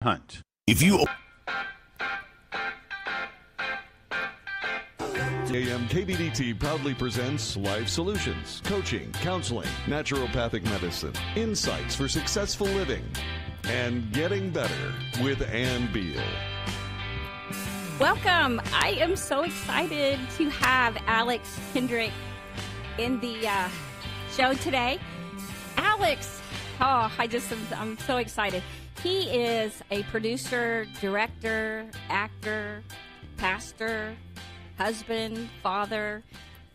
Hunt. If you AM KBDT proudly presents Life Solutions, coaching, counseling, naturopathic medicine, insights for successful living, and getting better with Beal. Welcome. I am so excited to have Alex Kendrick in the show today. Alex, I'm so excited. He is a producer, director, actor, pastor, husband, father.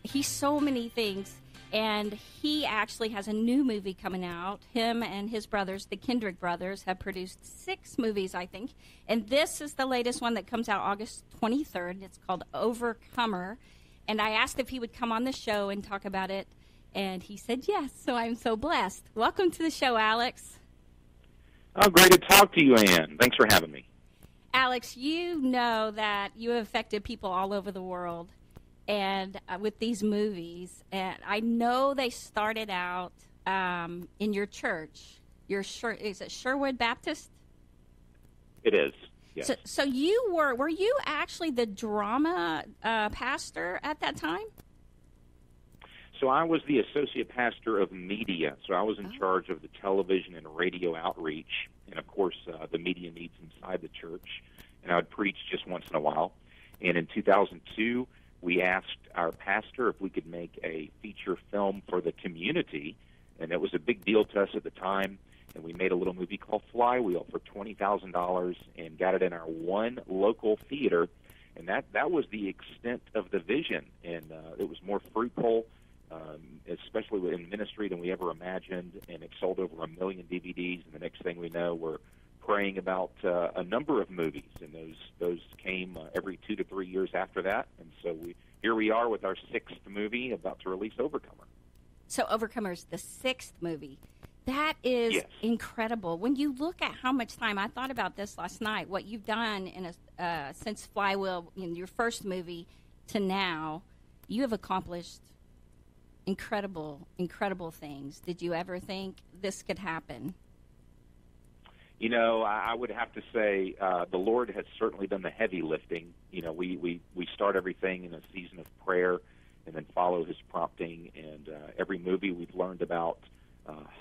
He's so many things. And he actually has a new movie coming out. Him and his brothers, the Kendrick brothers, have produced 6 movies, I think. And this is the latest one that comes out August 23rd. It's called Overcomer. And I asked if he would come on the show and talk about it. And he said yes, so I'm so blessed. Welcome to the show, Alex. Oh, great to talk to you, Ann. Thanks for having me. Alex, you know that you have affected people all over the world and with these movies. And I know they started out in your church. Is it Sherwood Baptist? It is, yes. So you were you actually the drama pastor at that time? So I was the associate pastor of media. So I was in charge of the television and radio outreach, and of course the media needs inside the church. And I would preach just once in a while. And in 2002, we asked our pastor if we could make a feature film for the community, and it was a big deal to us at the time. And we made a little movie called Flywheel for $20,000 and got it in our one local theater. And that was the extent of the vision, and it was more fruitful, especially in ministry, than we ever imagined, and it sold over 1 million DVDs, and the next thing we know, we're praying about a number of movies, and those came every 2 to 3 years after that, and so here we are with our 6th movie about to release Overcomer. So Overcomer's the 6th movie. That is incredible. When you look at how much time, I thought about this last night, what you've done since Flywheel, in your first movie to now, you have accomplished incredible things. Did you ever think this could happen? You know, I would have to say the Lord has certainly done the heavy lifting. You know, we start everything in a season of prayer and then follow His prompting. And every movie we've learned about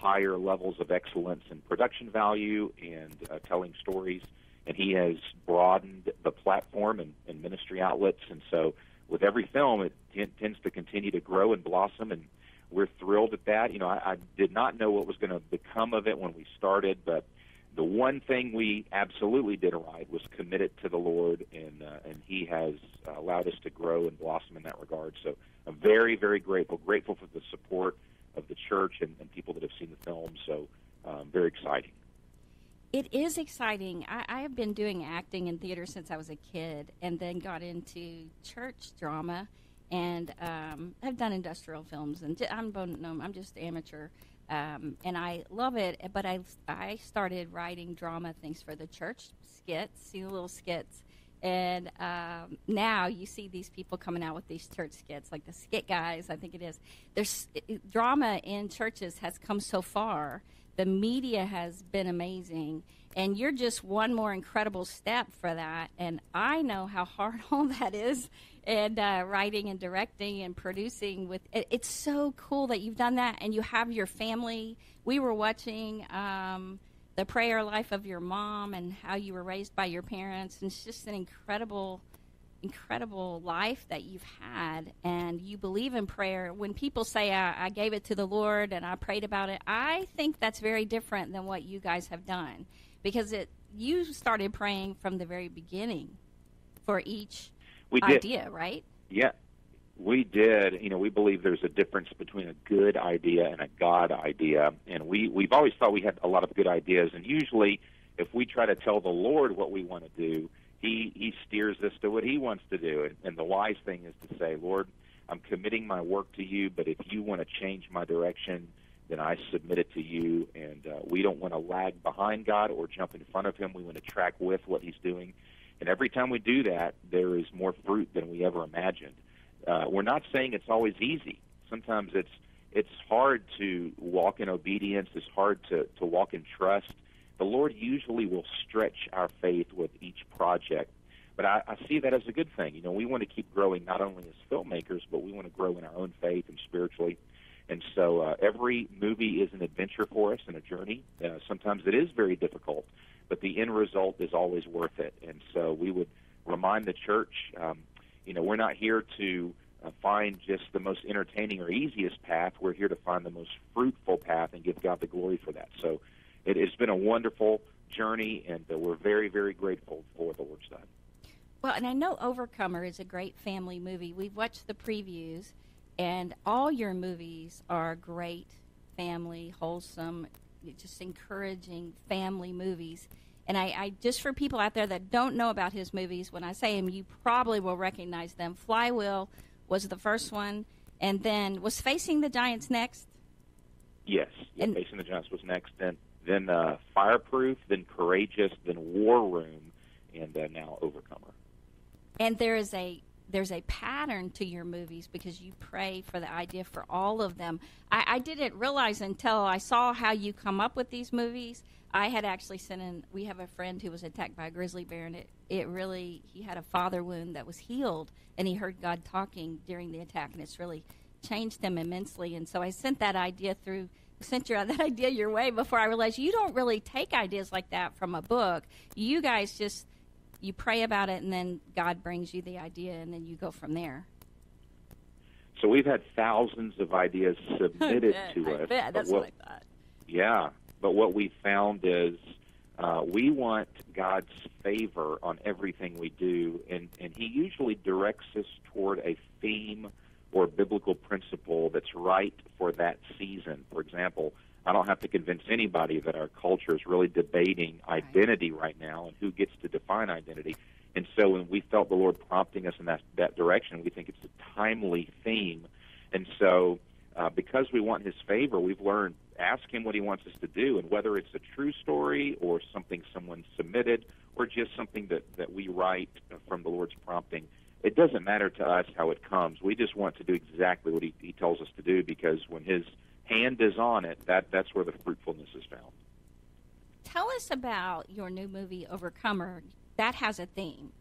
higher levels of excellence in production value and telling stories. And He has broadened the platform and ministry outlets. And so with every film, it tends to continue to grow and blossom, and we're thrilled at that. You know, I did not know what was going to become of it when we started, but the one thing we absolutely did right was commit it to the Lord, and He has allowed us to grow and blossom in that regard. So I'm very, very grateful for the support of the church and people that have seen the film. So very exciting. It is exciting. I have been doing acting in theater since I was a kid, and then got into church drama, and I've done industrial films, and I'm just amateur, and I love it. But I started writing drama things for the church skits, little skits, and now you see these people coming out with these church skits, like the skit guys. I think it is. Drama in churches has come so far. The media has been amazing, and you're just one more incredible step for that. And I know how hard all that is, and writing and directing and producing. It's so cool that you've done that, and you have your family. We were watching the prayer life of your mom and how you were raised by your parents, and it's just an incredible life that you've had, and you believe in prayer. When people say, I gave it to the Lord and I prayed about it, I think that's very different than what you guys have done, because you started praying from the very beginning for each idea, right? Yeah, we did. You know, we believe there's a difference between a good idea and a God idea, and we've always thought we had a lot of good ideas, and usually if we try to tell the Lord what we want to do, He steers us to what He wants to do. And the wise thing is to say, Lord, I'm committing my work to You, but if You want to change my direction, then I submit it to You. And we don't want to lag behind God or jump in front of Him. We want to track with what He's doing. And every time we do that, there is more fruit than we ever imagined. We're not saying it's always easy. Sometimes it's hard to walk in obedience. It's hard to walk in trust. the Lord usually will stretch our faith with each project. But I see that as a good thing. We want to keep growing not only as filmmakers, but we want to grow in our own faith and spiritually. And so every movie is an adventure for us and a journey. Sometimes it is very difficult, but the end result is always worth it. And so we would remind the church, we're not here to find just the most entertaining or easiest path. We're here to find the most fruitful path and give God the glory for that. So it has been a wonderful journey, and we're very, very grateful for the Lord's done. Well, and I know Overcomer is a great family movie. We've watched the previews, and all your movies are great family, wholesome, just encouraging family movies. And I just for people out there that don't know about his movies, when I say him, you probably will recognize them. Flywheel was the first one, and then was Facing the Giants next? Yes, Facing the Giants was next. Then Fireproof, then Courageous, then War Room, and now Overcomer. And there's a pattern to your movies because you pray for the idea for all of them. I didn't realize until I saw how you come up with these movies. I had actually sent in, we have a friend who was attacked by a grizzly bear, and he had a father wound that was healed, and he heard God talking during the attack, and it's really changed him immensely. And so I sent that idea your way before I realized you don't really take ideas like that from a book. You guys just... You pray about it, and then God brings you the idea, and then you go from there. So we've had thousands of ideas submitted to us. I bet. That's what I thought. Yeah, but what we found is we want God's favor on everything we do, and he usually directs us toward a theme or biblical principle that's right for that season. For example, I don't have to convince anybody that our culture is really debating identity right now and who gets to define identity. And so when we felt the Lord prompting us in that direction, we think it's a timely theme. And so because we want his favor, we've learned, ask him what he wants us to do, and whether it's a true story or something someone submitted or just something that we write from the Lord's prompting, it doesn't matter to us how it comes. We just want to do exactly what he tells us to do, because when his hand is on it, that's where the fruitfulness is found. Tell us about your new movie, Overcomer. That has a theme.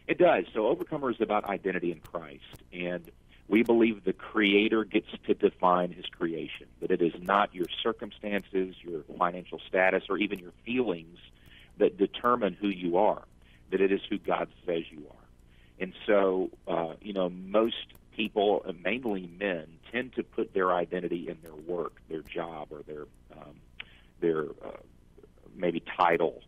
It does. So Overcomer is about identity in Christ, and we believe the Creator gets to define his creation, that it is not your circumstances, your financial status, or even your feelings that determine who you are, that it is who God says you are. And so, most people, mainly men, tend to put their identity in their work, their job, or their maybe title.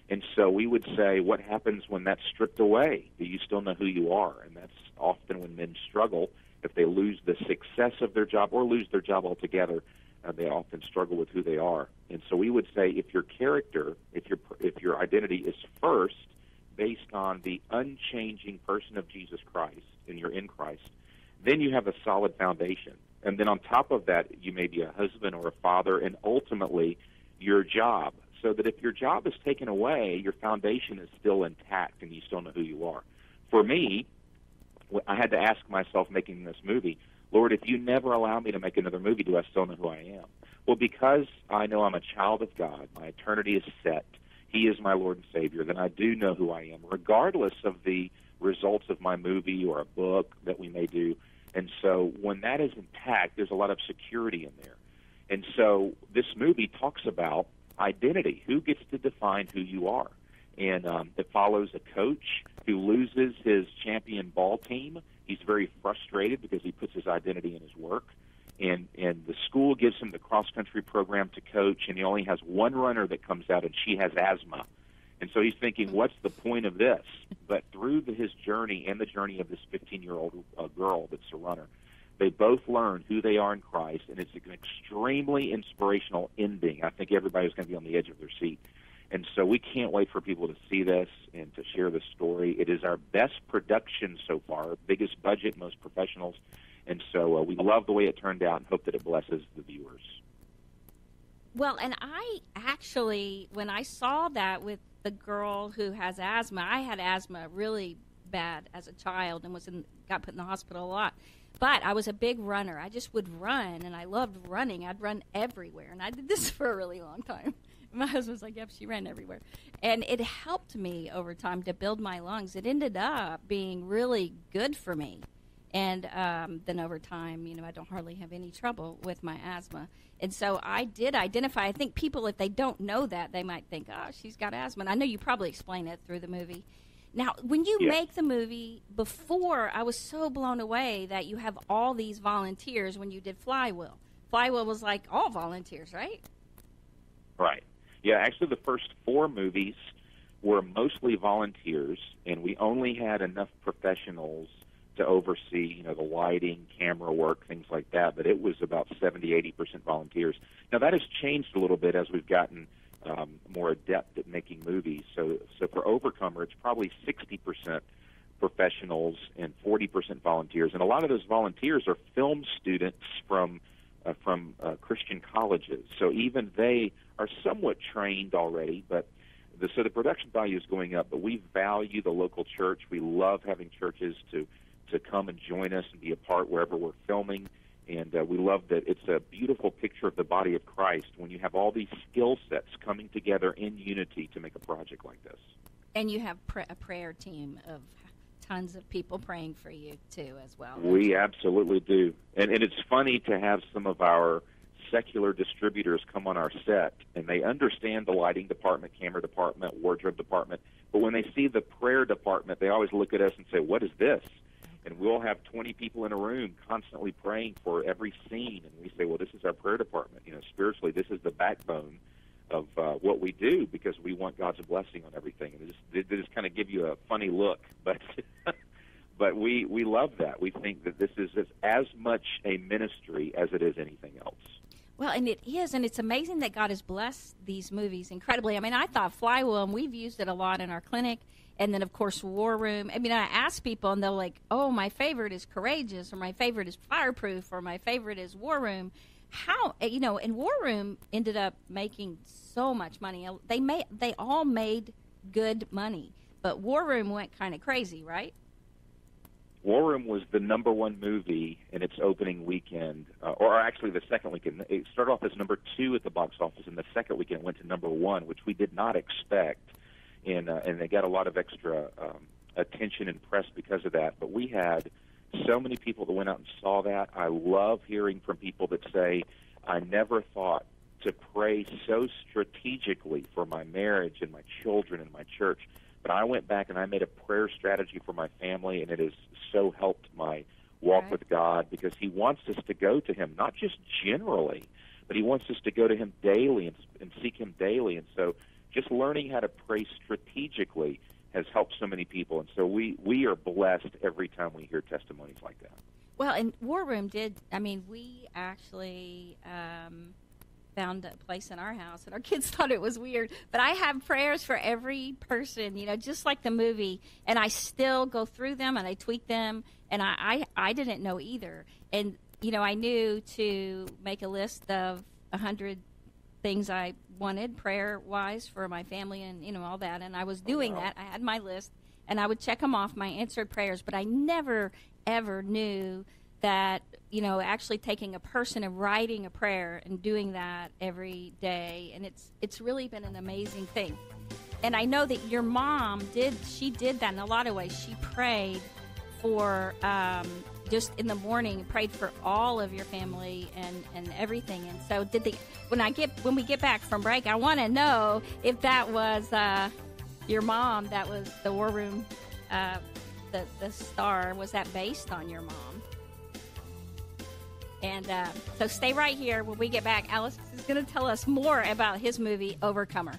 And so we would say, what happens when that's stripped away? Do you still know who you are? And that's often when men struggle. If they lose the success of their job or lose their job altogether, they often struggle with who they are. And so we would say, if your character, if your identity is first based on the unchanging person of Jesus Christ, and you're in Christ, then you have a solid foundation. And then on top of that, you may be a husband or a father, and ultimately your job. So that if your job is taken away, your foundation is still intact and you still know who you are. For me, I had to ask myself making this movie, Lord, if you never allow me to make another movie, do I still know who I am? Well, because I know I'm a child of God, my eternity is set, he is my Lord and Savior, then I do know who I am, regardless of the results of my movie or a book that we may do. And so when that is intact, there's a lot of security in there. And so this movie talks about identity. Who gets to define who you are? And it follows a coach who loses his champion ball team. He's very frustrated because he puts his identity in his work. And the school gives him the cross-country program to coach, and he only has one runner that comes out, and she has asthma. And so he's thinking, what's the point of this? But through his journey and the journey of this 15-year-old girl that's a runner, they both learn who they are in Christ, and it's an extremely inspirational ending. I think everybody's going to be on the edge of their seat. And so we can't wait for people to see this and to share this story. It is our best production so far, biggest budget, most professionals. And so we love the way it turned out and hope that it blesses the viewers. Well, and I actually, when I saw that with the girl who has asthma, I had asthma really bad as a child and got put in the hospital a lot. But I was a big runner. I just would run, and I loved running. I'd run everywhere, and I did this for a really long time. My husband's like, yep, she ran everywhere. And it helped me over time to build my lungs. It ended up being really good for me. And then over time, I don't hardly have any trouble with my asthma. And so I did identify. I think people, if they don't know that, they might think, oh, she's got asthma. And I know you probably explain it through the movie. Now, when you make the movie, before, I was so blown away that you have all these volunteers when you did FLYWHEEL. FLYWHEEL was like all volunteers, right? Right. Yeah, actually the first 4 movies were mostly volunteers, and we only had enough professionals to oversee, the lighting, camera work, things like that, but it was about 70-80% volunteers. Now, that has changed a little bit as we've gotten more adept at making movies. So for Overcomer, it's probably 60% professionals and 40% volunteers, and a lot of those volunteers are film students from Christian colleges. So even they are somewhat trained already, but so the production value is going up, but we value the local church. We love having churches to come and join us and be a part wherever we're filming. And we love that it's a beautiful picture of the body of Christ when you have all these skill sets coming together in unity to make a project like this. And you have a prayer team of tons of people praying for you, too, as well. We absolutely do. And it's funny to have some of our secular distributors come on our set, and they understand the lighting department, camera department, wardrobe department, but when they see the prayer department, they always look at us and say, what is this? And we'll have 20 people in a room constantly praying for every scene, and we say, well, this is our prayer department. Spiritually, this is the backbone of what we do because we want God's blessing on everything. And they just kind of give you a funny look, but but we love that. We think that this is as much a ministry as it is anything else. Well, and it is, and it's amazing that God has blessed these movies incredibly. I mean, I thought FLYWHEEL, and we've used it a lot in our clinic, and then, of course, War Room. I mean, I ask people, and they're like, oh, my favorite is Courageous, or my favorite is Fireproof, or my favorite is War Room. How, and War Room ended up making so much money. They all made good money, but War Room went kind of crazy, right? War Room was the number 1 movie in its opening weekend, or actually the second weekend. It started off as number 2 at the box office, and the second weekend it went to number 1, which we did not expect. And they got a lot of extra attention and press because of that. But we had so many people that went out and saw that. I love hearing from people that say, I never thought to pray so strategically for my marriage and my children and my church. But I went back and I made a prayer strategy for my family, and it has so helped my walk with God because He wants us to go to Him, not just generally, but He wants us to go to Him daily and seek Him daily. And so just learning how to pray strategically has helped so many people. And so we are blessed every time we hear testimonies like that. Well, and War Room we actually found a place in our house, and our kids thought it was weird. But I have prayers for every person, just like the movie, and I still go through them, and I tweak them, and I didn't know either. And, I knew to make a list of 100 things I wanted prayer-wise for my family and, all that, and I was doing that. I had my list, and I would check them off, my answered prayers, but I never, ever knew that, actually taking a person and writing a prayer and doing that every day, and it's really been an amazing thing. And I know that your mom did that in a lot of ways. She prayed for just in the morning, prayed for all of your family and everything. And so when we get back from break, I want to know if that was your mom, that was the War Room, the star, was that based on your mom? And so stay right here. When we get back, Alex is going to tell us more about his movie, Overcomer.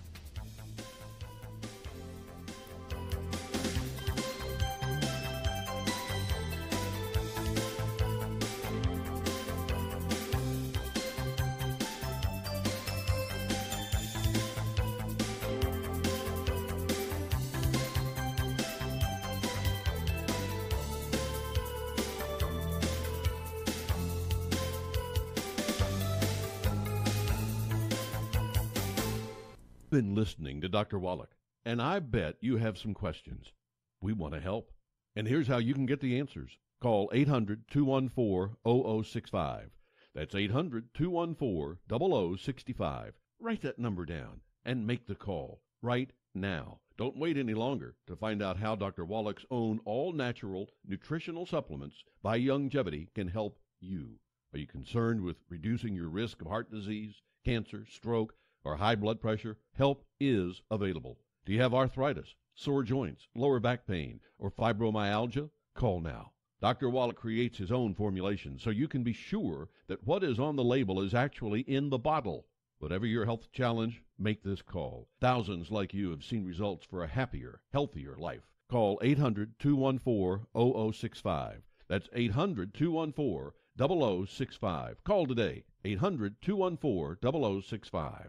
Been listening to Dr. Wallach, and I bet you have some questions. We want to help, and here's how you can get the answers. Call 800-214-0065. That's 800-214-0065. Write that number down, and make the call right now. Don't wait any longer to find out how Dr. Wallach's own all-natural nutritional supplements by Youngevity can help you. Are you concerned with reducing your risk of heart disease, cancer, stroke, or high blood pressure? Help is available. Do you have arthritis, sore joints, lower back pain, or fibromyalgia? Call now. Dr. Wallach creates his own formulation so you can be sure that what is on the label is actually in the bottle. Whatever your health challenge, make this call. Thousands like you have seen results for a happier, healthier life. Call 800-214-0065. That's 800-214-0065. Call today, 800-214-0065.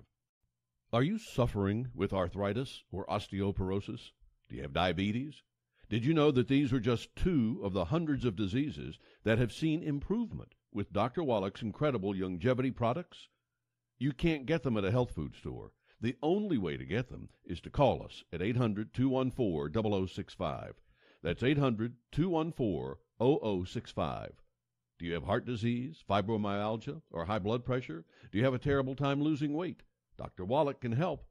Are you suffering with arthritis or osteoporosis? Do you have diabetes? Did you know that these are just two of the hundreds of diseases that have seen improvement with Dr. Wallach's incredible Youngevity products? You can't get them at a health food store. The only way to get them is to call us at 800-214-0065. That's 800-214-0065. Do you have heart disease, fibromyalgia, or high blood pressure? Do you have a terrible time losing weight? Dr. Wallach can help.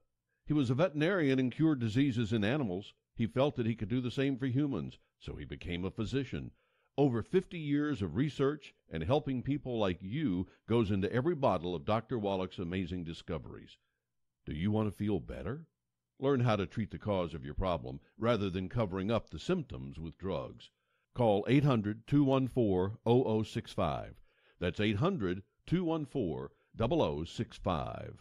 He was a veterinarian and cured diseases in animals. He felt that he could do the same for humans, so he became a physician. Over 50 years of research and helping people like you goes into every bottle of Dr. Wallach's amazing discoveries. Do you want to feel better? Learn how to treat the cause of your problem rather than covering up the symptoms with drugs. Call 800-214-0065. That's 800-214-0065.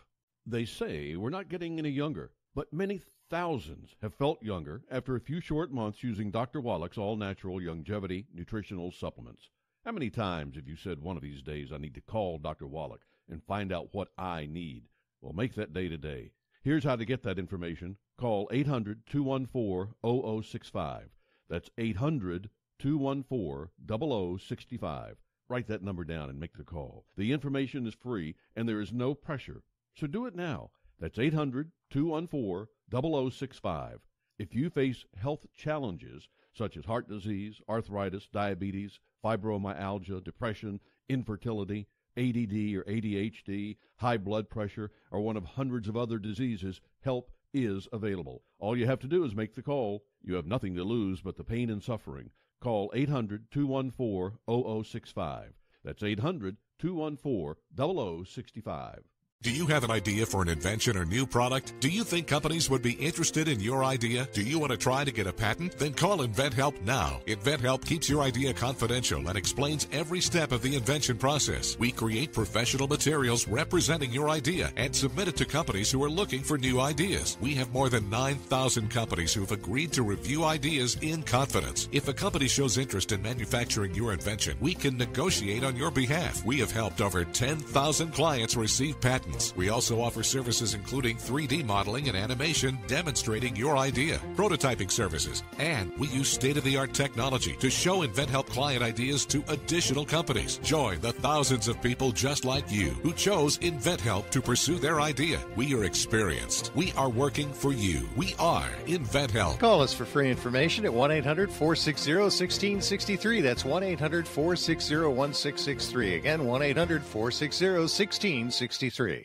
They say we're not getting any younger, but many thousands have felt younger after a few short months using Dr. Wallach's all-natural Youngevity nutritional supplements. How many times have you said one of these days, I need to call Dr. Wallach and find out what I need? Well, make that day today. Here's how to get that information. Call 800-214-0065. That's 800-214-0065. Write that number down and make the call. The information is free, and there is no pressure. So do it now. That's 800-214-0065. If you face health challenges such as heart disease, arthritis, diabetes, fibromyalgia, depression, infertility, ADD or ADHD, high blood pressure, or one of hundreds of other diseases, help is available. All you have to do is make the call. You have nothing to lose but the pain and suffering. Call 800-214-0065. That's 800-214-0065. Do you have an idea for an invention or new product? Do you think companies would be interested in your idea? Do you want to try to get a patent? Then call InventHelp now. InventHelp keeps your idea confidential and explains every step of the invention process. We create professional materials representing your idea and submit it to companies who are looking for new ideas. We have more than 9,000 companies who have agreed to review ideas in confidence. If a company shows interest in manufacturing your invention, we can negotiate on your behalf. We have helped over 10,000 clients receive patents. We also offer services including 3D modeling and animation demonstrating your idea, prototyping services, and we use state-of-the-art technology to show InventHelp client ideas to additional companies. Join the thousands of people just like you who chose InventHelp to pursue their idea. We are experienced. We are working for you. We are InventHelp. Call us for free information at 1-800-460-1663. That's 1-800-460-1663. Again, 1-800-460-1663.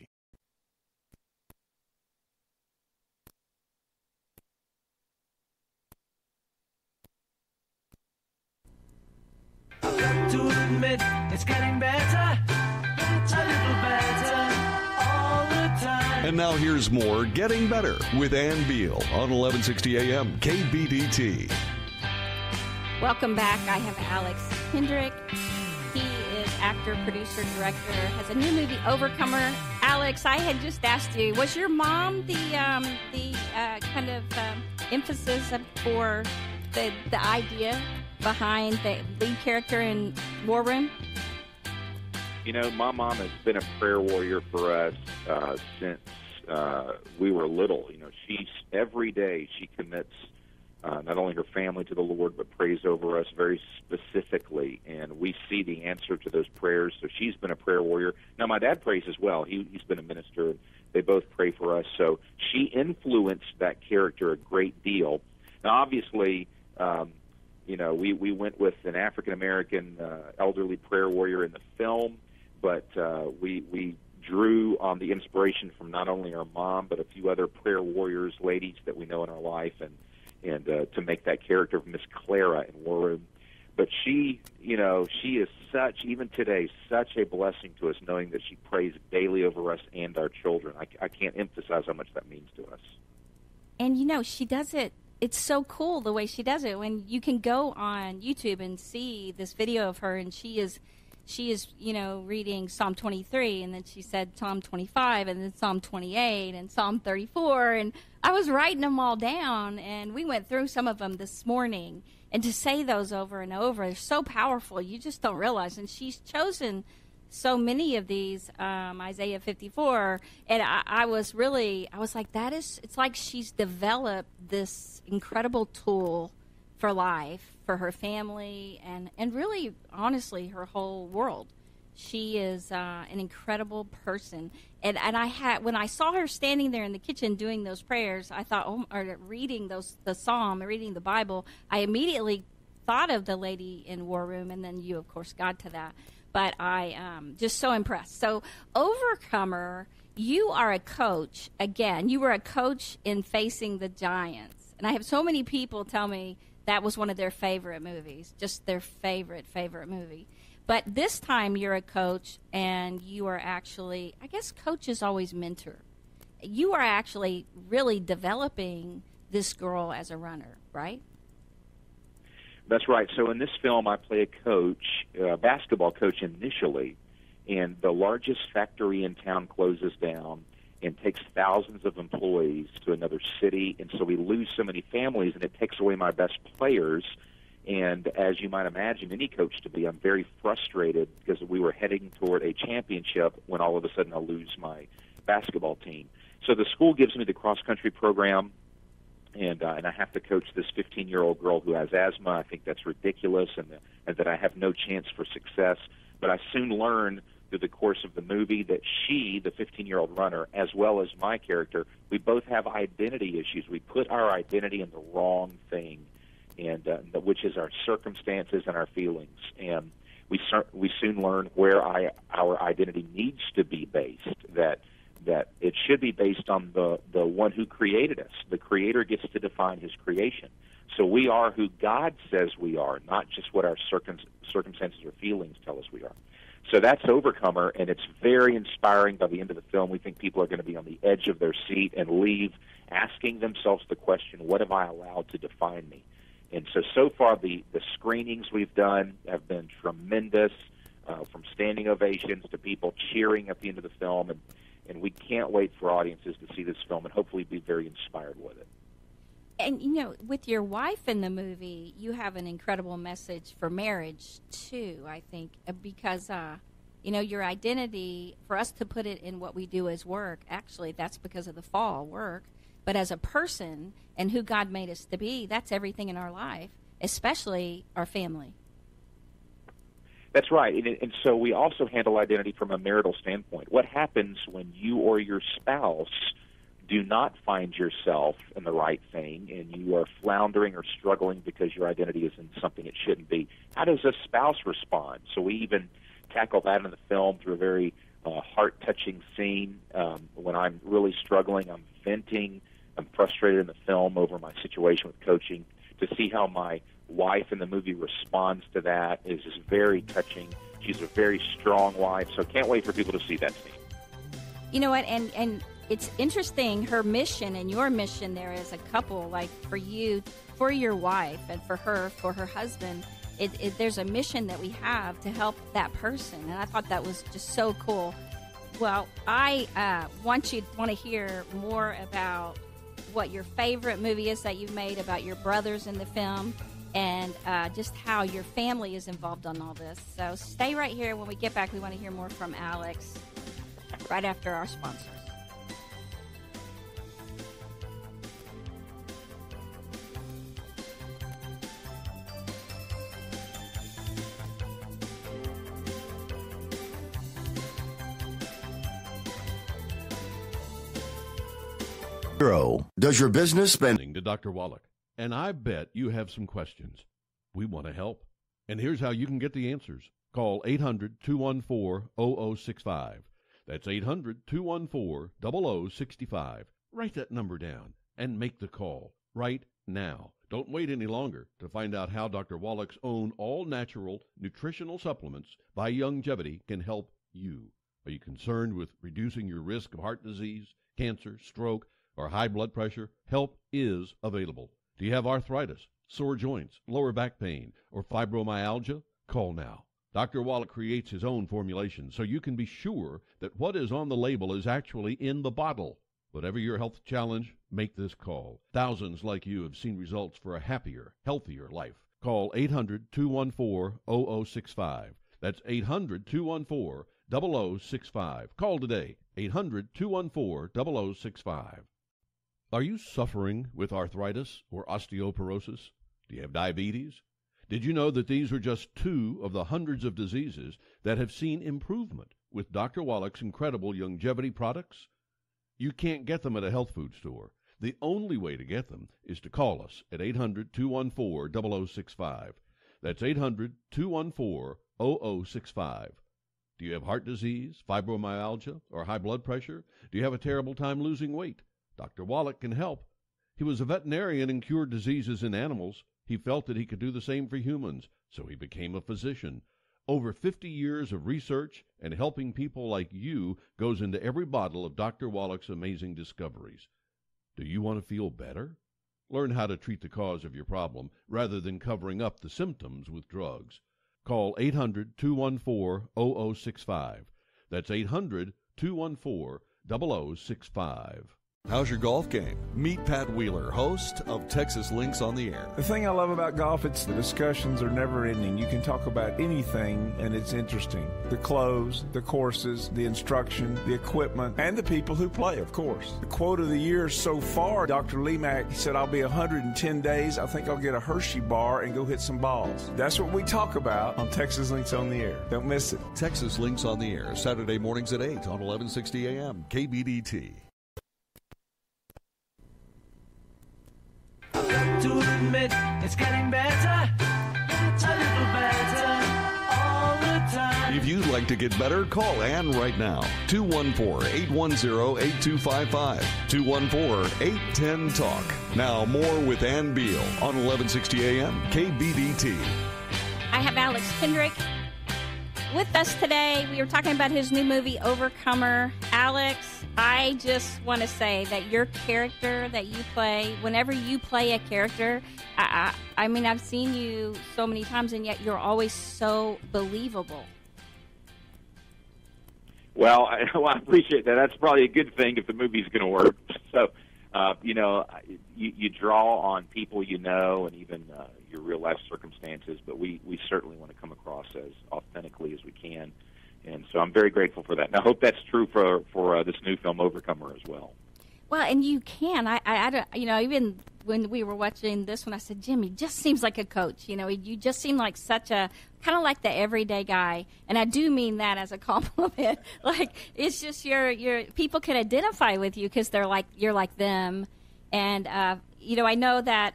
To admit it's getting better, a little better all the time. And now here's more Getting Better with Ann Beal on 1160 AM KBDT. Welcome back. I have Alex Kendrick. He is actor, producer, director, has a new movie, Overcomer. Alex, I had just asked you, was your mom the kind of emphasis for the idea behind the lead character in War Room? You know, my mom has been a prayer warrior for us since we were little. You know, every day she commits not only her family to the Lord, but prays over us very specifically, and we see the answer to those prayers. So she's been a prayer warrior. Now, my dad prays as well. He's been a minister. They both pray for us. So she influenced that character a great deal. Now, obviously, you know, we went with an African-American elderly prayer warrior in the film, but we drew on the inspiration from not only our mom, but a few other prayer warriors, ladies that we know in our life, and to make that character of Miss Clara in War Room. But she, she is even today, such a blessing to us, knowing that she prays daily over us and our children. I can't emphasize how much that means to us. And, she does it. It's so cool the way she does it. When you can go on YouTube and see this video of her, and she is, reading Psalm 23, and then she said Psalm 25, and then Psalm 28, and Psalm 34, and I was writing them all down, and we went through some of them this morning. And to say those over and over, they're so powerful, you just don't realize. And she's chosen so many of these, Isaiah 54, and I was like, it's like she's developed this incredible tool for life, for her family, and really, honestly, her whole world. She is an incredible person. And when I saw her standing there in the kitchen doing those prayers, I thought, or reading the Psalm, reading the Bible, I immediately thought of the lady in War Room, and then you, of course, got to that. But I just so impressed. So, Overcomer, you are a coach. Again, you were a coach in Facing the Giants. And I have so many people tell me that was one of their favorite movies, just their favorite movie. But this time you're a coach, and you are actually, I guess coaches always mentor. You are actually really developing this girl as a runner, right? That's right. So in this film, I play a coach, a basketball coach initially, and the largest factory in town closes down and takes thousands of employees to another city, and so we lose so many families, and it takes away my best players. And as you might imagine any coach to be, I'm very frustrated because we were heading toward a championship when all of a sudden I lose my basketball team. So the school gives me the cross-country program, and I have to coach this 15-year-old girl who has asthma. I think that's ridiculous, and that I have no chance for success. But I soon learn through the course of the movie that she, the 15-year-old runner, as well as my character, we both have identity issues. We put our identity in the wrong thing, and which is our circumstances and our feelings. And we soon learn where our identity needs to be based, that it should be based on the one who created us. The Creator gets to define His creation. So we are who God says we are, not just what our circumstances or feelings tell us we are. So that's Overcomer, and it's very inspiring. By the end of the film, we think people are going to be on the edge of their seat and leave asking themselves the question, what have I allowed to define me? And so far, the screenings we've done have been tremendous, from standing ovations to people cheering at the end of the film, and we can't wait for audiences to see this film and hopefully be very inspired with it. And, with your wife in the movie, you have an incredible message for marriage, too, I think, because, your identity, for us to put it in what we do as work, actually, that's because of the fall, work. But as a person and who God made us to be, that's everything in our life, especially our family. That's right. And so we also handle identity from a marital standpoint. What happens when you or your spouse do not find yourself in the right thing and you are floundering or struggling because your identity is in something it shouldn't be? How does a spouse respond? So we even tackle that in the film through a very heart-touching scene. When I'm really struggling, I'm venting. I'm frustrated in the film over my situation with coaching. To see how my wife in the movie responds to that is just very touching. She's a very strong wife, so can't wait for people to see that scene. You know what, and it's interesting, her mission and your mission there as a couple, like for you, for your wife, and for her husband, there's a mission that we have to help that person, and I thought that was just so cool. Well, I want to hear more about what your favorite movie is that you've made, about your brothers in the film, and just how your family is involved on all this. So stay right here. When we get back, we want to hear more from Alex right after our sponsors. Does your business spend to Dr. Wallach? And I bet you have some questions. We want to help. And here's how you can get the answers. Call 800-214-0065. That's 800-214-0065. Write that number down and make the call right now. Don't wait any longer to find out how Dr. Wallach's own all-natural nutritional supplements by Longevity can help you. Are you concerned with reducing your risk of heart disease, cancer, stroke, or high blood pressure? Help is available. Do you have arthritis, sore joints, lower back pain, or fibromyalgia? Call now. Dr. Wallach creates his own formulation so you can be sure that what is on the label is actually in the bottle. Whatever your health challenge, make this call. Thousands like you have seen results for a happier, healthier life. Call 800-214-0065. That's 800-214-0065. Call today, 800-214-0065. Are you suffering with arthritis or osteoporosis? Do you have diabetes? Did you know that these are just two of the hundreds of diseases that have seen improvement with Dr. Wallach's incredible longevity products? You can't get them at a health food store. The only way to get them is to call us at 800-214-0065. That's 800-214-0065. Do you have heart disease, fibromyalgia, or high blood pressure? Do you have a terrible time losing weight? Dr. Wallach can help. He was a veterinarian and cured diseases in animals. He felt that he could do the same for humans, so he became a physician. Over 50 years of research and helping people like you goes into every bottle of Dr. Wallach's amazing discoveries. Do you want to feel better? Learn how to treat the cause of your problem rather than covering up the symptoms with drugs. Call 800-214-0065. That's 800-214-0065. How's your golf game? Meet Pat Wheeler, host of Texas Links on the Air. The thing I love about golf, it's the discussions are never ending. You can talk about anything and it's interesting. The clothes, the courses, the instruction, the equipment, and the people who play, of course. The quote of the year so far, Dr. Lemack said, I'll be 110 days. I think I'll get a Hershey bar and go hit some balls. That's what we talk about on Texas Links on the Air. Don't miss it. Texas Links on the Air, Saturday mornings at 8 on 1160 a.m. KBDT. To admit it's getting better, a little better all the time. If you'd like to get better, call Ann right now. 214-810-8255. 214-810-TALK. Now more with Ann Beal on 1160 a.m. KBDT. I have Alex Kendrick with us today. We were talking about his new movie, Overcomer. Alex, I just want to say that your character that you play, whenever you play a character, I mean, I've seen you so many times, and yet you're always so believable. Well, I appreciate that. That's probably a good thing if the movie's going to work. So, you draw on people you know and even your real-life circumstances, but we certainly want to come across as authentically as we can. And so I'm very grateful for that. And I hope that's true for this new film, Overcomer, as well. Well, and you can. I don't, even when we were watching this one, I said, Jimmy just seems like a coach. You just seem like such a, kind of like the everyday guy. And I do mean that as a compliment. Like, it's just your people can identify with you because you're like them. And, I know that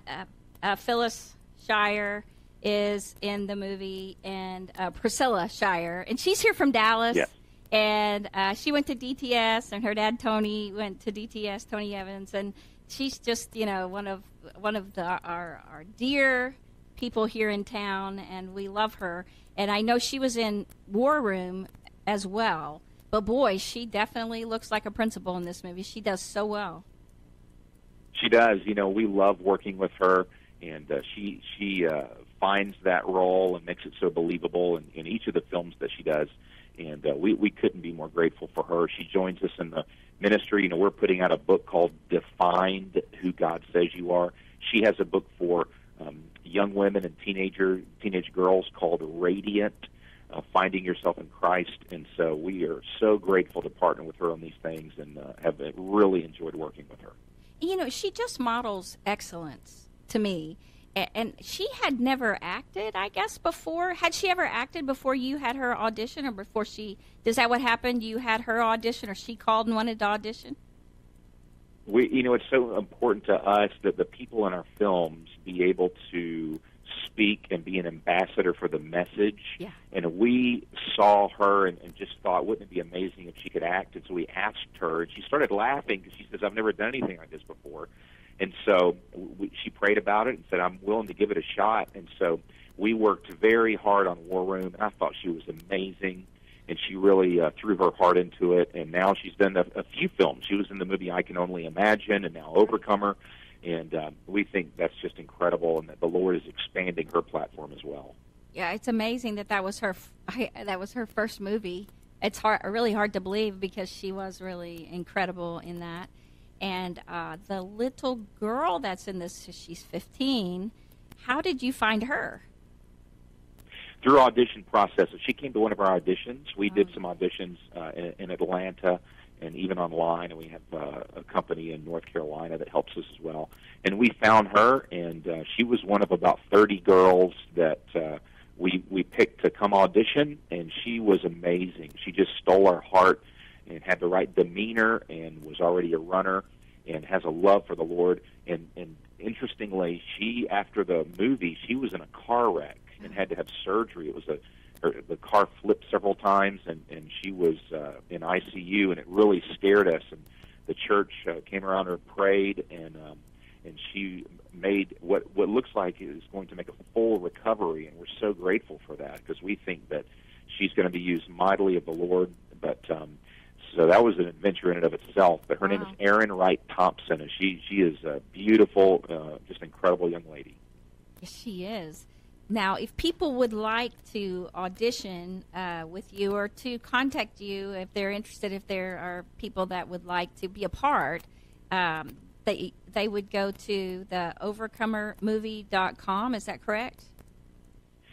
Phyllis Shire is in the movie, and Priscilla Shire, and she's here from Dallas. Yes. And she went to DTS, and her dad Tony went to DTS, Tony Evans, and she's just one of our dear people here in town, and we love her. And I know she was in War Room as well, but boy, she definitely looks like a principal in this movie. She does so well. She does. We love working with her, and she finds that role and makes it so believable in each of the films that she does. And we couldn't be more grateful for her. She joins us in the ministry. We're putting out a book called Defined Who God Says You Are. She has a book for young women and teenage girls called Radiant, Finding Yourself in Christ. And so we are so grateful to partner with her on these things and have really enjoyed working with her. She just models excellence to me. And she had never acted, I guess, before. Had she ever acted before you had her audition, or before is that what happened? You had her audition, or she called and wanted to audition? It's so important to us that the people in our films be able to speak and be an ambassador for the message. Yeah. And we saw her and just thought, wouldn't it be amazing if she could act? And so we asked her, and she started laughing because she says, I've never done anything like this before. And so she prayed about it and said, I'm willing to give it a shot. And so we worked very hard on War Room, and I thought she was amazing. And she really threw her heart into it. And now she's done a few films. She was in the movie I Can Only Imagine, and now Overcomer. And we think that's just incredible, and that the Lord is expanding her platform as well. Yeah, it's amazing that was her first movie. It's really hard to believe because she was really incredible in that. And the little girl that's in this, she's 15. How did you find her? Through audition processes. She came to one of our auditions. We did some auditions in Atlanta and even online, and we have a company in North Carolina that helps us as well. And we found her, and she was one of about 30 girls that we picked to come audition, and she was amazing. She just stole our heart and had the right demeanor and was already a runner and has a love for the Lord. And interestingly, she, after the movie, she was in a car wreck and had to have surgery. It was the car flipped several times, and she was in ICU, and it really scared us. And the church came around her and prayed, and she made what looks like is going to make a full recovery, and we're so grateful for that because we think that she's going to be used mightily of the Lord. But so that was an adventure in and of itself. But her name is Erin Wright Thompson, and she is a beautiful, just incredible young lady. Yes, she is. Now, if people would like to audition with you or to contact you, if they're interested, if there are people that would like to be a part, they would go to the overcomermovie.com. Is that correct?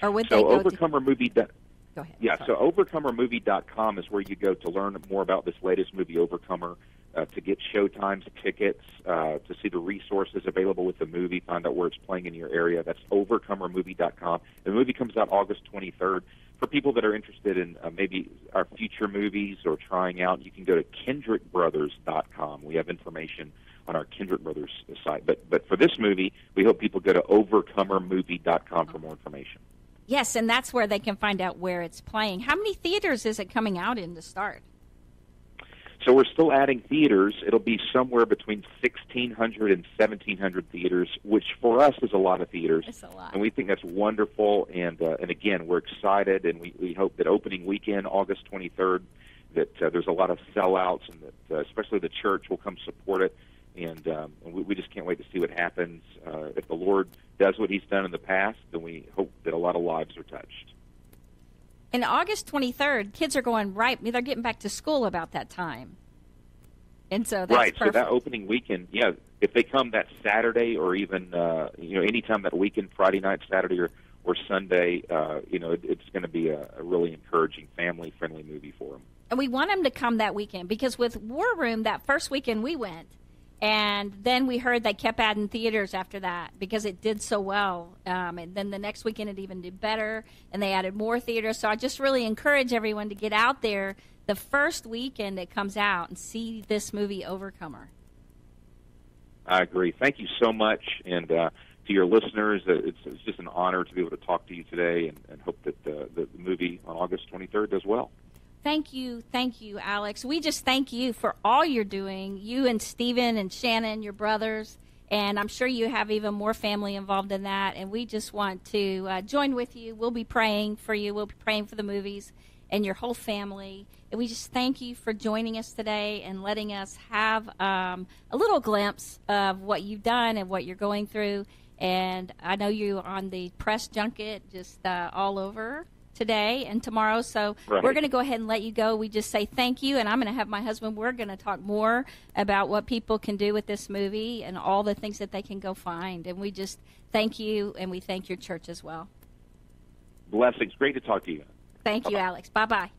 Or would they go to... Go ahead. Yeah, sorry. so overcomermovie.com is where you go to learn more about this latest movie, Overcomer, to get showtimes, tickets, to see the resources available with the movie, find out where it's playing in your area. That's overcomermovie.com. The movie comes out August 23rd. For people that are interested in maybe our future movies or trying out, you can go to kendrickbrothers.com. We have information on our Kendrick Brothers site. But for this movie, we hope people go to overcomermovie.com for more information. Yes, and that's where they can find out where it's playing. How many theaters is it coming out in to start? So we're still adding theaters. It'll be somewhere between 1,600 and 1,700 theaters, which for us is a lot of theaters. It's a lot. And we think that's wonderful. And again, we're excited, and we hope that opening weekend, August 23rd, that there's a lot of sellouts, and that especially the church will come support it. And we just can't wait to see what happens. If the Lord does what he's done in the past, then we hope that a lot of lives are touched. And August 23rd, kids are going they're getting back to school about that time. And so that's right. perfect. So that opening weekend, yeah, if they come that Saturday or even, anytime that weekend, Friday night, Saturday or Sunday, it's going to be a really encouraging, family-friendly movie for them. And we want them to come that weekend because with War Room, that first weekend we went, and then we heard they kept adding theaters after that because it did so well. And then the next weekend it even did better, and they added more theaters. So I just really encourage everyone to get out there the first weekend it comes out and see this movie, Overcomer. I agree. Thank you so much. And to your listeners, it's just an honor to be able to talk to you today, and hope that the movie on August 23rd does well. Thank you, Alex. We just thank you for all you're doing, you and Stephen and Shannon, your brothers, and I'm sure you have even more family involved in that, and we just want to join with you. We'll be praying for you. We'll be praying for the movies and your whole family, and we just thank you for joining us today and letting us have a little glimpse of what you've done and what you're going through, and I know you're on the press junket just all over today and tomorrow, so right. We're going to go ahead and let you go. We just say thank you, and I'm going to have my husband, we're going to talk more about what people can do with this movie and all the things that they can go find, and we just thank you, and we thank your church as well. Blessings. Great to talk to you. Thank you, Alex. Bye-bye.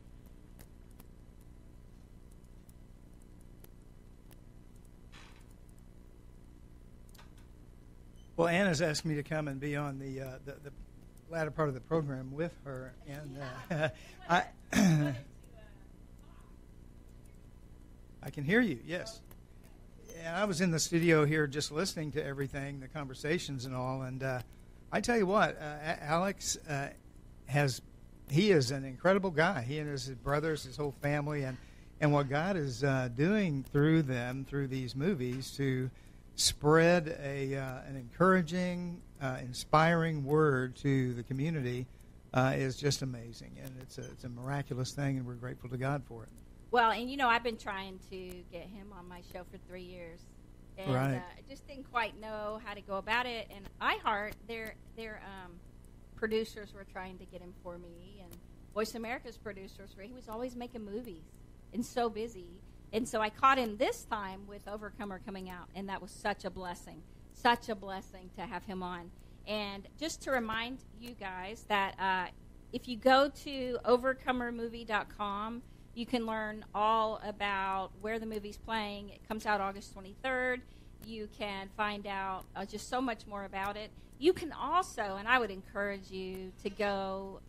Well, Anna's asked me to come and be on the latter part of the program with her, and I can hear you, yes. And I was in the studio here just listening to everything, the conversations and all, and I tell you what, Alex he is an incredible guy. He and his brothers, his whole family, and what God is doing through them, through these movies, to spread an encouraging, inspiring word to the community is just amazing. And it's a miraculous thing, and we're grateful to God for it. Well, and I've been trying to get him on my show for 3 years. And Right. I just didn't quite know how to go about it. And iHeart, their producers were trying to get him for me, and Voice America's producers he was always making movies and so busy. And so I caught him this time with Overcomer coming out, and that was such a blessing to have him on. And just to remind you guys that if you go to overcomermovie.com, you can learn all about where the movie's playing. It comes out August 23rd. You can find out just so much more about it. You can also, and I would encourage you to go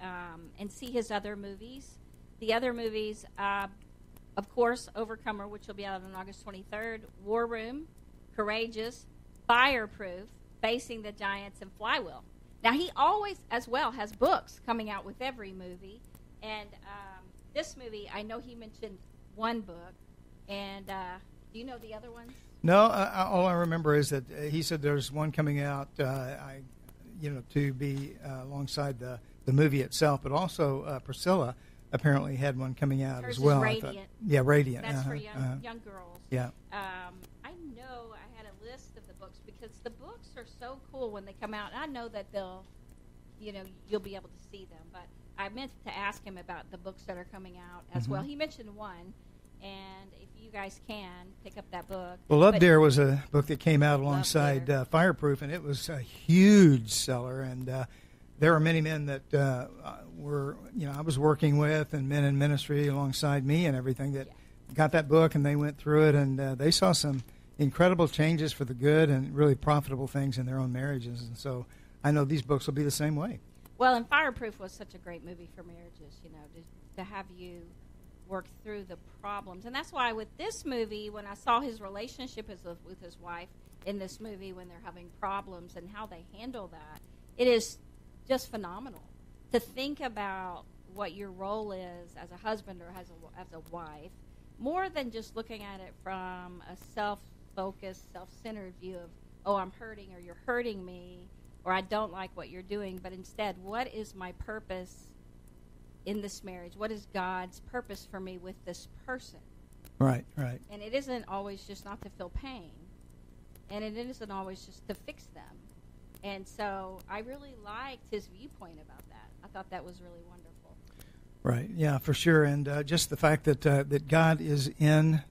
and see his other movies. The other movies, of course, Overcomer, which will be out on August 23rd, War Room, Courageous, Fireproof, Facing the Giants, and Flywheel. Now, he always, as well, has books coming out with every movie. And this movie, I know he mentioned one book. And do you know the other ones? No, all I remember is that he said there's one coming out, to be alongside the movie itself, but also Priscilla apparently had one coming out Hers as well. is Radiant. Yeah, Radiant. That's for young girls. Yeah. I know I had a list of the books because the books are so cool when they come out. I know that you'll be able to see them, but I meant to ask him about the books that are coming out as well. He mentioned one, and if you guys can pick up that book. Well, Love Dare was a book that came out alongside Fireproof, and it was a huge seller. And there are many men that I was working with, and men in ministry alongside me and everything that got that book, and they went through it, and they saw some incredible changes for the good and really profitable things in their own marriages. And so I know these books will be the same way. Well, and Fireproof was such a great movie for marriages, to have you work through the problems. And that's why with this movie, when I saw his relationship with his wife in this movie when they're having problems and how they handle that, it is just phenomenal to think about what your role is as a husband or as a wife, more than just looking at it from a self-focused, self-centered view of, oh, I'm hurting or you're hurting me or I don't like what you're doing, but instead, what is my purpose in this marriage? What is God's purpose for me with this person? Right. And it isn't always just not to feel pain, and it isn't always just to fix them. And so I really liked his viewpoint about that. I thought that was really wonderful. Right, yeah, for sure. And just the fact that God is in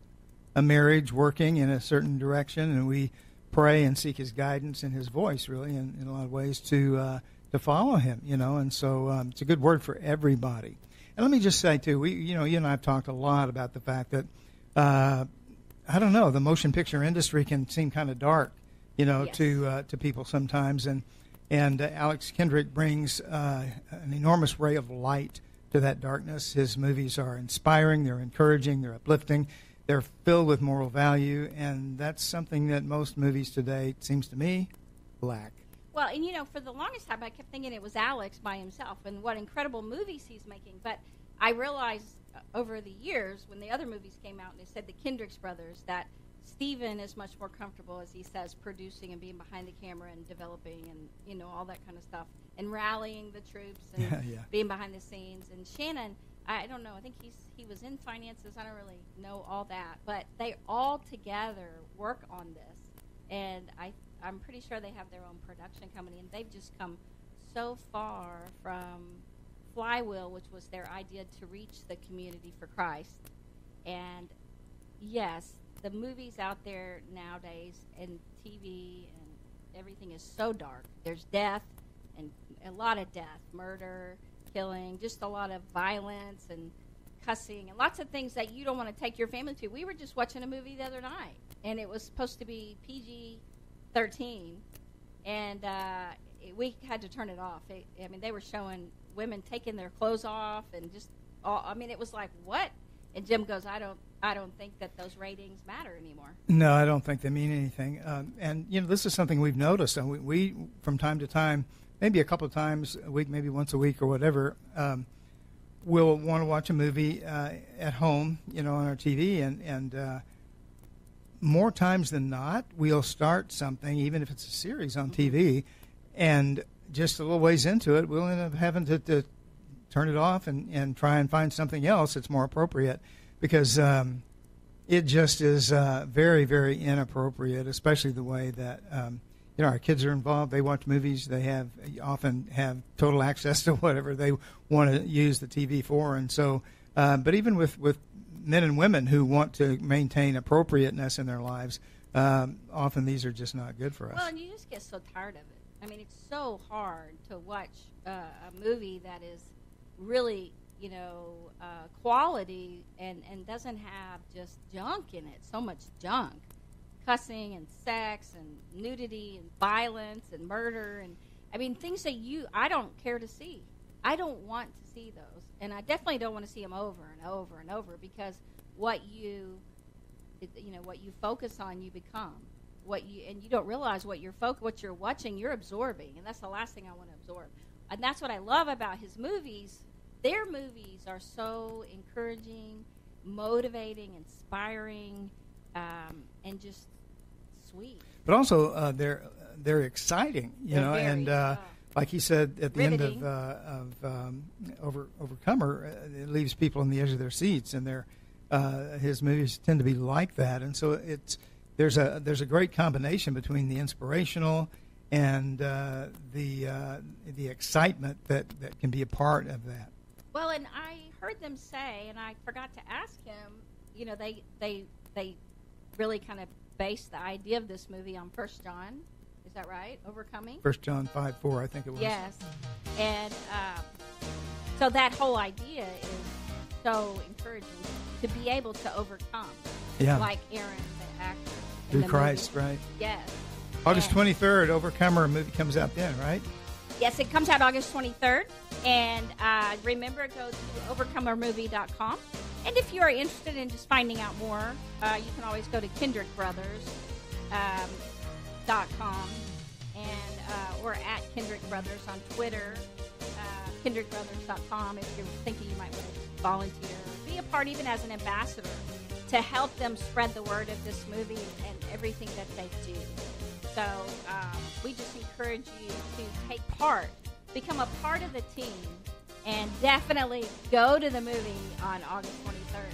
a marriage working in a certain direction, and we pray and seek his guidance and his voice, really, in a lot of ways to follow him, and so it's a good word for everybody. And let me just say, too, you and I have talked a lot about the fact that, I don't know, the motion picture industry can seem kind of dark, Yes. to people sometimes, and Alex Kendrick brings an enormous ray of light to that darkness. His movies are inspiring, they're encouraging, they're uplifting, they're filled with moral value, and that's something that most movies today, it seems to me, lack. Well, and for the longest time, I kept thinking it was Alex by himself and what incredible movies he's making. But I realized over the years when the other movies came out and they said the Kendrick brothers that Stephen is much more comfortable, as he says, producing and being behind the camera and developing and, all that kind of stuff and rallying the troops and being behind the scenes. And Shannon, I don't know, I think he was in finances. I don't really know all that. But they all together work on this. And I'm pretty sure they have their own production company, and they've just come so far from Flywheel, which was their idea to reach the community for Christ. And yes, the movies out there nowadays and TV and everything is so dark. There's death and a lot of death, murder, killing, just a lot of violence and cussing and lots of things that you don't want to take your family to. We were just watching a movie the other night, and it was supposed to be PG-13, and we had to turn it off. They were showing women taking their clothes off and just it was like, what? And Jim goes, I don't think that those ratings matter anymore. No, I don't think they mean anything. And this is something we've noticed. And we from time to time maybe a couple of times a week, maybe once a week or whatever, we'll want to watch a movie at home, on our TV, and more times than not, we'll start something, even if it's a series on TV, and just a little ways into it, we'll end up having to turn it off and try and find something else that's more appropriate, because it just is very, very inappropriate, especially the way that our kids are involved. They watch movies. They often have total access to whatever they want to use the TV for. And so, but even with men and women who want to maintain appropriateness in their lives, often these are just not good for us. Well, and you just get so tired of it. I mean, it's so hard to watch a movie that is really, quality and doesn't have just junk in it, so much junk. Cussing and sex and nudity and violence and murder and, I mean, things that I don't care to see. I don't want to see those. And I definitely don't want to see them over and over and over, because what you focus on, you become. And you don't realize what you're watching, you're absorbing, and that's the last thing I want to absorb. And that's what I love about his movies. Their movies are so encouraging, motivating, inspiring, and just sweet. But also they're exciting, and like he said at the riveting. End of Overcomer, it leaves people on the edge of their seats, and his movies tend to be like that. And so there's a great combination between the inspirational and the excitement that can be a part of that. Well, and I heard them say, and I forgot to ask him, they really kind of based the idea of this movie on 1 John. Is that right? Overcoming? 1 John 5:4, I think it was. Yes. And so that whole idea is so encouraging to be able to overcome. Yeah. Like Aaron, the actor. Through Christ, movie. right? Yes. August 23rd, Overcomer movie comes out then, right? Yes, it comes out August 23rd. And remember, go to overcomermovie.com. And if you are interested in just finding out more, you can always go to KendrickBrothers.com or at Kendrick Brothers on Twitter, KendrickBrothers.com if you're thinking you might want to volunteer, be a part even as an ambassador to help them spread the word of this movie and everything that they do. So we just encourage you to take part, become a part of the team, and definitely go to the movie on August 23rd.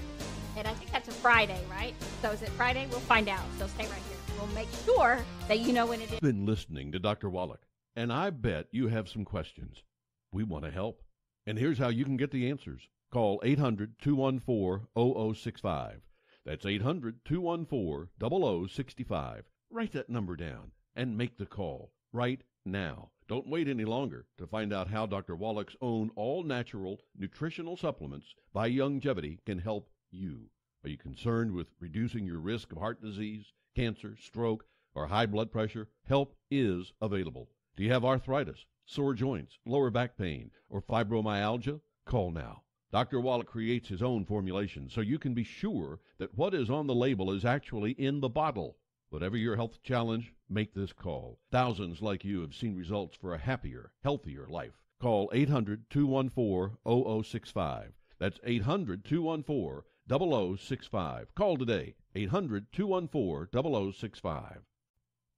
And I think that's a Friday, right? So is it Friday? We'll find out. So stay right here. We'll make sure that you know when it is. You've been listening to Dr. Wallach, and I bet you have some questions. We want to help. And here's how you can get the answers. Call 800-214-0065. That's 800-214-0065. Write that number down and make the call right now. Don't wait any longer to find out how Dr. Wallach's own all-natural nutritional supplements by Youngevity can help you. Are you concerned with reducing your risk of heart disease, cancer, stroke, or high blood pressure? Help is available. Do you have arthritis, sore joints, lower back pain, or fibromyalgia? Call now. Dr. Wallach creates his own formulation so you can be sure that what is on the label is actually in the bottle. Whatever your health challenge, make this call. Thousands like you have seen results for a happier, healthier life. Call 800-214-0065. That's 800-214-0065. Call today, 800-214-0065.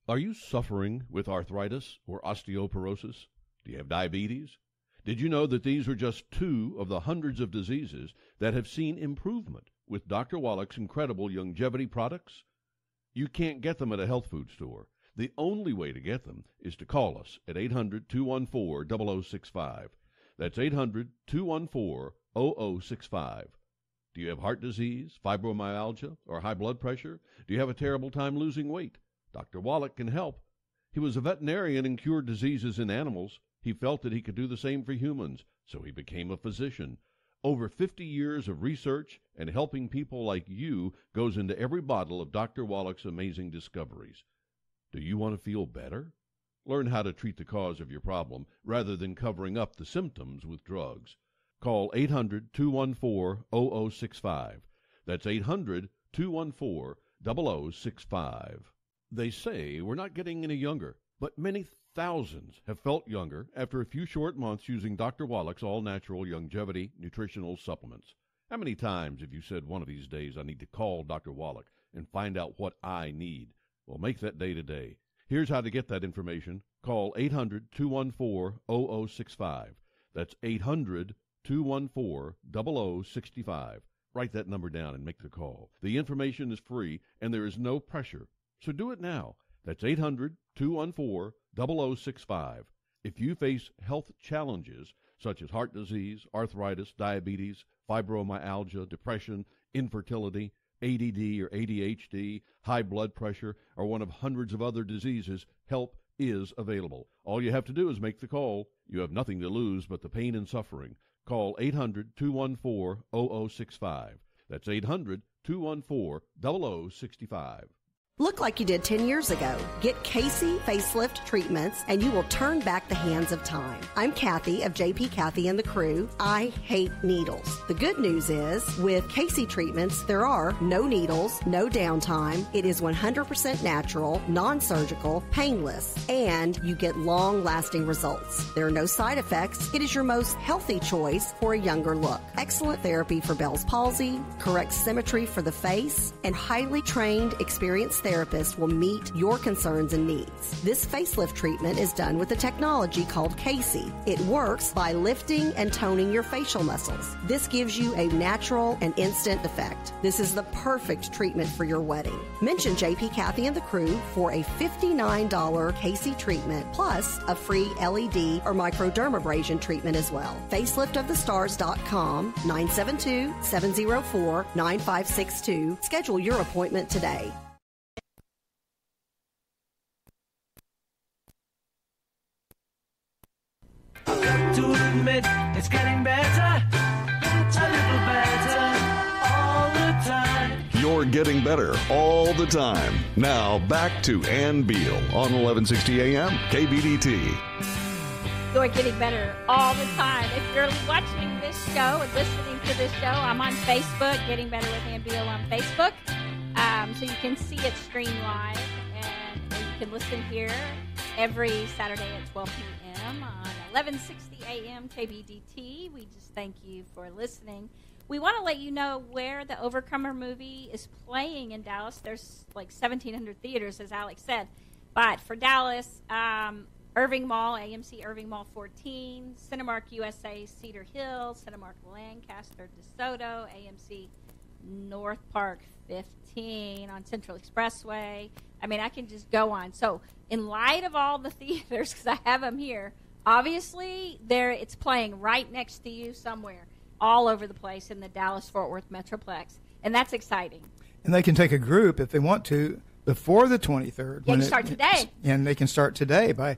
Are you suffering with arthritis or osteoporosis? Do you have diabetes? Did you know that these are just two of the hundreds of diseases that have seen improvement with Dr. Wallach's incredible Youngevity products? You can't get them at a health food store. The only way to get them is to call us at 800-214-0065. That's 800-214-0065. Do you have heart disease, fibromyalgia, or high blood pressure? Do you have a terrible time losing weight? Dr. Wallach can help. He was a veterinarian and cured diseases in animals. He felt that he could do the same for humans, so he became a physician. Over 50 years of research and helping people like you goes into every bottle of Dr. Wallach's amazing discoveries. Do you want to feel better? Learn how to treat the cause of your problem rather than covering up the symptoms with drugs. Call 800-214-0065. That's 800-214-0065. They say we're not getting any younger, but many Thousands have felt younger after a few short months using Dr. Wallach's all-natural longevity nutritional supplements. How many times have you said one of these days, I need to call Dr. Wallach and find out what I need? Well, make that day today. Here's how to get that information. Call 800-214-0065. That's 800-214-0065. Write that number down and make the call. The information is free, and there is no pressure. So do it now. That's 800-214-0065. If you face health challenges such as heart disease, arthritis, diabetes, fibromyalgia, depression, infertility, ADD or ADHD, high blood pressure, or one of hundreds of other diseases, help is available. All you have to do is make the call. You have nothing to lose but the pain and suffering. Call 800-214-0065. That's 800-214-0065. Look like you did 10 years ago. Get Casey Facelift Treatments and you will turn back the hands of time. I'm Kathy of JP Kathy and the Crew. I hate needles. The good news is with Casey Treatments, there are no needles, no downtime. It is 100% natural, non-surgical, painless, and you get long-lasting results. There are no side effects. It is your most healthy choice for a younger look. Excellent therapy for Bell's palsy, correct symmetry for the face, and highly trained, experienced therapist will meet your concerns and needs. This facelift treatment is done with a technology called Casey. It works by lifting and toning your facial muscles. This gives you a natural and instant effect. This is the perfect treatment for your wedding. Mention JP Kathy and the Crew for a $59 Casey treatment plus a free LED or microdermabrasion treatment as well. Faceliftofthestars.com 972-704-9562. Schedule your appointment today. To admit it's getting better, a little better all the time. You're getting better all the time. Now back to Ann Beal on 1160 AM KBDT. You're getting better all the time. If you're watching this show and listening to this show, I'm on Facebook, Getting Better with Ann Beal on Facebook. So you can see it streamed live, and you can listen here every Saturday at 12 p.m. on 1160 a.m. KBDT. We just thank you for listening. We want to let you know where the Overcomer movie is playing in Dallas. There's like 1,700 theaters, as Alex said. But for Dallas, Irving Mall, AMC Irving Mall 14, Cinemark USA Cedar Hill, Cinemark Lancaster DeSoto, AMC North Park 15 on Central Expressway. I mean, I can just go on. So in light of all the theaters, because I have them here, obviously it's playing right next to you somewhere, all over the place in the Dallas-Fort Worth Metroplex. And that's exciting. And they can take a group if they want to before the 23rd. They can start today. And they can start today by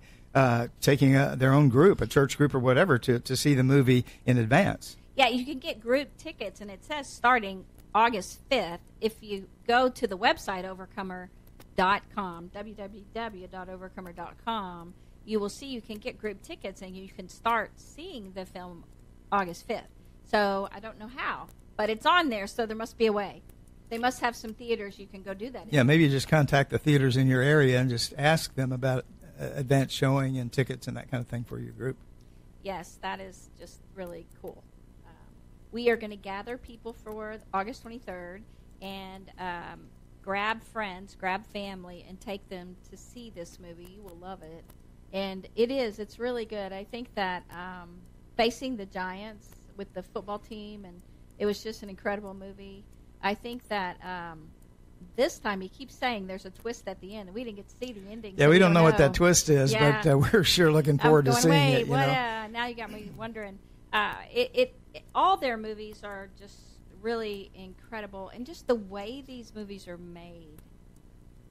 taking their own group, a church group or whatever, to see the movie in advance. Yeah, you can get group tickets, and it says starting August 5th. If you go to the website, overcomer.com, www.overcomer.com, you will see you can get group tickets, and you can start seeing the film August 5th. So I don't know how, but it's on there, so there must be a way. They must have some theaters you can go do that in. Yeah, maybe you just contact the theaters in your area and just ask them about advance showing and tickets and that kind of thing for your group. Yes, that is just really cool. We are going to gather people for August 23rd and grab friends, grab family, and take them to see this movie. You will love it. And it's really good. I think that facing the Giants with the football team, and it was just an incredible movie. I think that this time he keeps saying there's a twist at the end, and we didn't get to see the ending. Yeah, so we don't know what that twist is, yeah. but we're sure looking forward to seeing it. Now you got me wondering. All their movies are just really incredible, and just the way these movies are made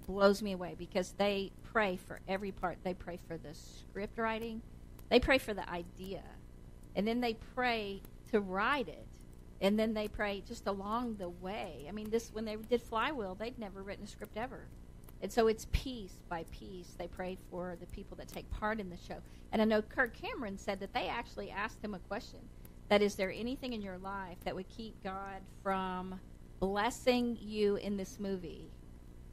blows me away because they pray for every part. They pray for the script writing, they pray for the idea, and then they pray to write it, and then they pray just along the way. I mean, when they did Flywheel, they'd never written a script ever. And so it's piece by piece. They pray for the people that take part in the show. And I know Kirk Cameron said that they actually asked him a question, that is there anything in your life that would keep God from blessing you in this movie?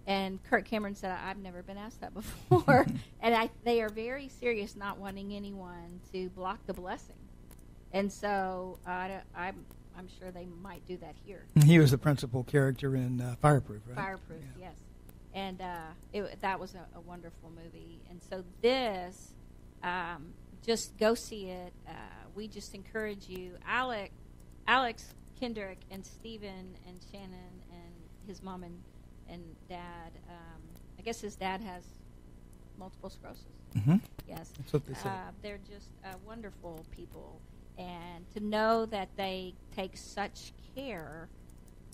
And Kirk Cameron said, I've never been asked that before. And they are very serious, not wanting anyone to block the blessing. And so I'm sure they might do that here. He was the principal character in Fireproof, right? Fireproof, yes. And that was a wonderful movie. And so this, just go see it. We just encourage you. Alex, Kendrick, and Stephen, and Shannon, and his mom and dad. I guess his dad has multiple sclerosis. Mm-hmm. Yes. That's what they say. They're just wonderful people. And to know that they take such care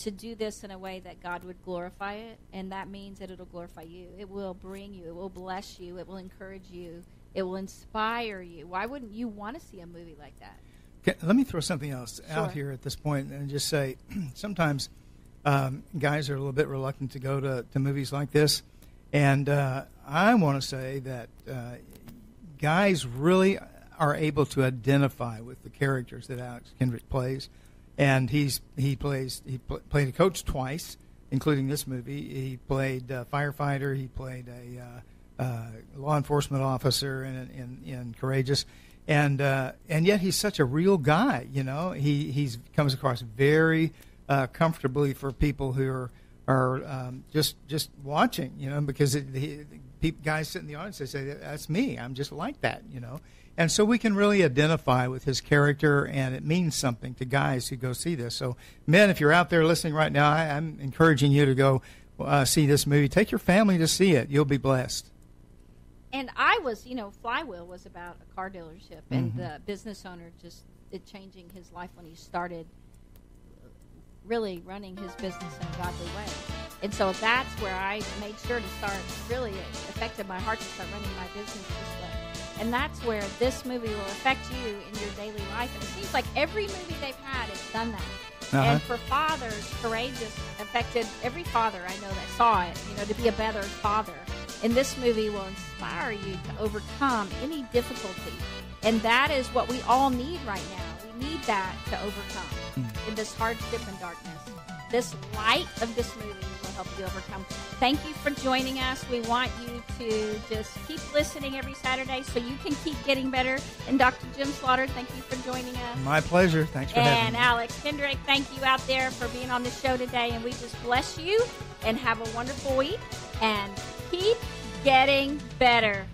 to do this in a way that God would glorify it, and that means that it'll glorify you. It will bring you. It will bless you. It will encourage you. It will inspire you. Why wouldn't you want to see a movie like that? Okay, let me throw something else out here at this point and just say sometimes guys are a little bit reluctant to go to movies like this. And I want to say that guys really are able to identify with the characters that Alex Kendrick plays. And he played a coach twice, including this movie. He played a firefighter. He played a law enforcement officer in Courageous. And yet he's such a real guy, you know. He comes across very comfortably for people who are just watching, you know, because guys sit in the audience, they say, that's me. I'm just like that, you know. And so we can really identify with his character, and it means something to guys who go see this. So, men, if you're out there listening right now, I'm encouraging you to go see this movie. Take your family to see it. You'll be blessed. And I was, Flywheel was about a car dealership, and the business owner changing his life when he started really running his business in a godly way. And so that's where I made sure to start, really it affected my heart to start running my business this way. And that's where this movie will affect you in your daily life. And it seems like every movie they've had has done that. And for fathers, Courageous affected every father I know that saw it, to be a better father. And this movie will inspire you to overcome any difficulty. And that is what we all need right now. We need that to overcome in this hardship and darkness. This light of this movie will help you overcome. Thank you for joining us. We want you to just keep listening every Saturday so you can keep getting better. And Dr. Jim Slaughter, thank you for joining us. My pleasure. Thanks for having me. And Alex Kendrick, thank you out there for being on the show today. And we just bless you and have a wonderful week. And keep getting better.